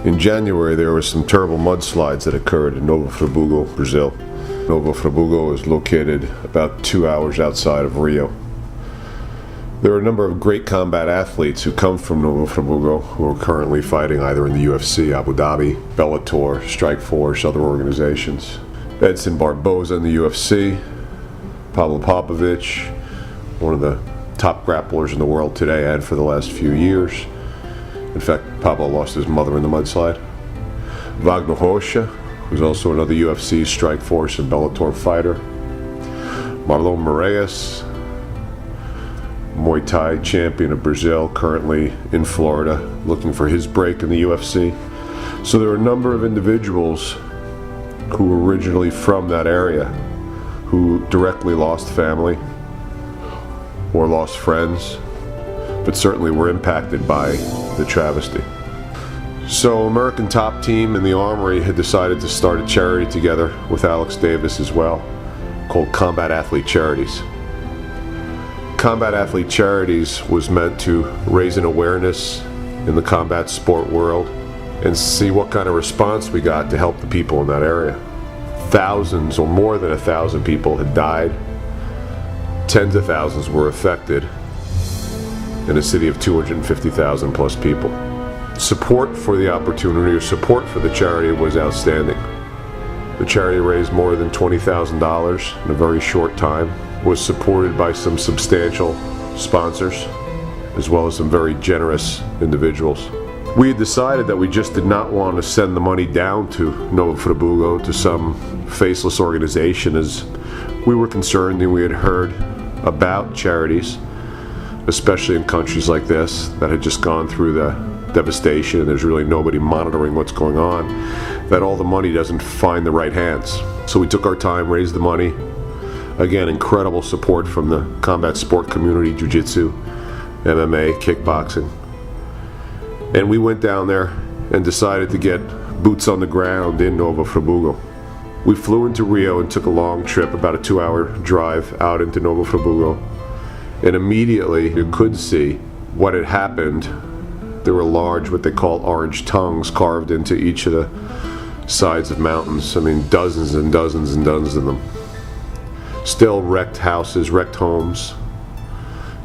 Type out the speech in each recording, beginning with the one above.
In January, there were some terrible mudslides that occurred in Novo Fribrugo, Brazil. Novo Fribrugo is located about 2 hours outside of Rio. There are a number of great combat athletes who come from Novo Fribrugo who are currently fighting either in the UFC, Abu Dhabi, Bellator, Strikeforce, other organizations. Edson Barboza in the UFC, Pablo Popovich, one of the top grapplers in the world today and for the last few years. In fact, Pablo lost his mother in the mudslide. Wagner Rocha, who's also another UFC, Strikeforce, and Bellator fighter. Marlon Moraes, Muay Thai champion of Brazil, currently in Florida, looking for his break in the UFC. So there are a number of individuals who were originally from that area who directly lost family or lost friends, but certainly were impacted by the travesty. So American Top Team and the Armory had decided to start a charity together with Alex Davis as well, called Combat Athlete Charities. Combat Athlete Charities was meant to raise an awareness in the combat sport world and see what kind of response we got to help the people in that area. Thousands or more than 1,000 people had died. Tens of thousands were affected in a city of 250,000 plus people. Support for the opportunity or support for the charity was outstanding. The charity raised more than $20,000 in a very short time, was supported by some substantial sponsors, as well as some very generous individuals. We had decided that we just did not want to send the money down to Novo Fribrugo, to some faceless organization, as we were concerned and we had heard about charities, especially in countries like this that had just gone through the devastation and there's really nobody monitoring what's going on, that all the money doesn't find the right hands. So we took our time, raised the money. Again, incredible support from the combat sport community, jiu-jitsu, MMA, kickboxing. And we went down there and decided to get boots on the ground in Novo Fribrugo. We flew into Rio and took a long trip, about a 2-hour drive out into Novo Fribrugo. And immediately you could see what had happened. There were large, what they call orange tongues, carved into each of the sides of mountains. I mean, dozens and dozens and dozens of them. Still wrecked houses, wrecked homes.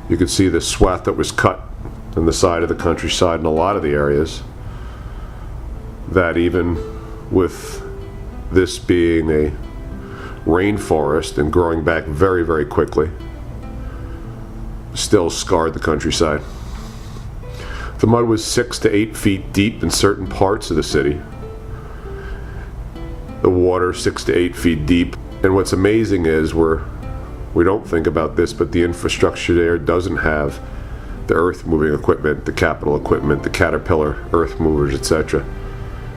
You could see the swath that was cut on the side of the countryside in a lot of the areas. That even with this being a rainforest and growing back very, very quickly, still scarred the countryside. The mud was 6 to 8 feet deep in certain parts of the city. The water 6 to 8 feet deep. And what's amazing is we don't think about this, but the infrastructure there doesn't have the earth moving equipment, the capital equipment, the Caterpillar earth movers, etc.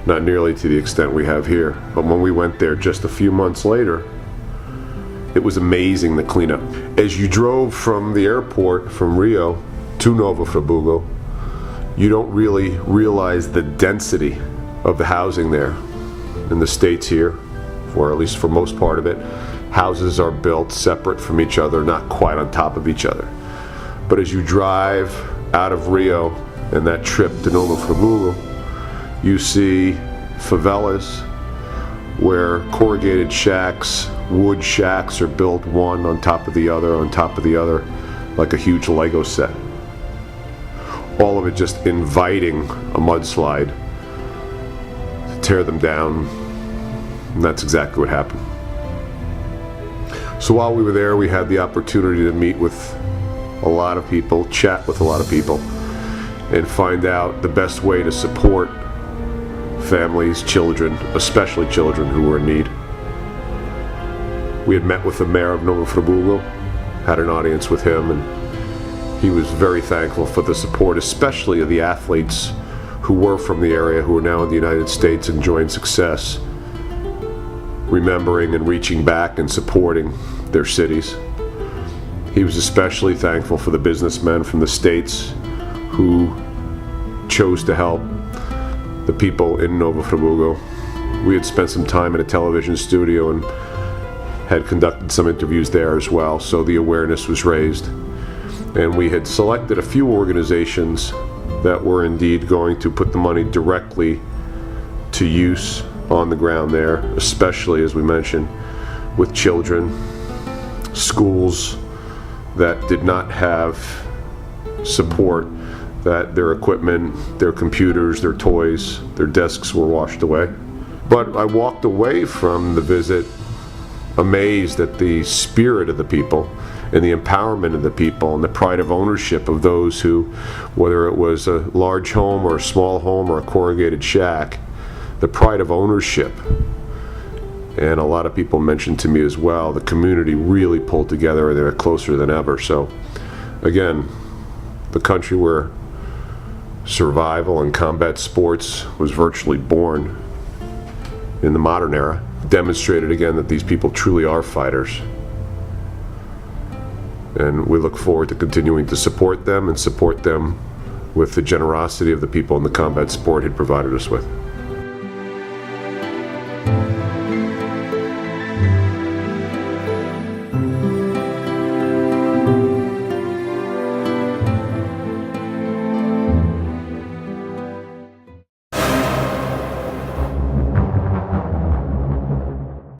Not nearly to the extent we have here. But when we went there just a few months later, it was amazing, the cleanup. As you drove from the airport from Rio to Novo Fribrugo, you don't really realize the density of the housing there. In the States here, or at least for most part of it, houses are built separate from each other, not quite on top of each other. But as you drive out of Rio and that trip to Novo Fribrugo, you see favelas where corrugated shacks, wood shacks are built one on top of the other, on top of the other, like a huge Lego set. All of it just inviting a mudslide to tear them down, and that's exactly what happened. So while we were there, we had the opportunity to meet with a lot of people, chat with a lot of people, and find out the best way to support families, children, especially children who were in need. We had met with the mayor of Novo Fribrugo, had an audience with him, and he was very thankful for the support, especially of the athletes who were from the area, who are now in the United States enjoying success, remembering and reaching back and supporting their cities. He was especially thankful for the businessmen from the States who chose to help the people in Novo Fribrugo. We had spent some time in a television studio and had conducted some interviews there as well, so the awareness was raised. And we had selected a few organizations that were indeed going to put the money directly to use on the ground there, especially, as we mentioned, with children, schools that did not have support, that their equipment, their computers, their toys, their desks were washed away. But I walked away from the visit amazed at the spirit of the people and the empowerment of the people and the pride of ownership of those who, whether it was a large home or a small home or a corrugated shack, the pride of ownership. And a lot of people mentioned to me as well, the community really pulled together and they're closer than ever. So again, the country where survival and combat sports was virtually born in the modern era demonstrated again that these people truly are fighters. And we look forward to continuing to support them and support them with the generosity of the people in the combat sport had provided us with.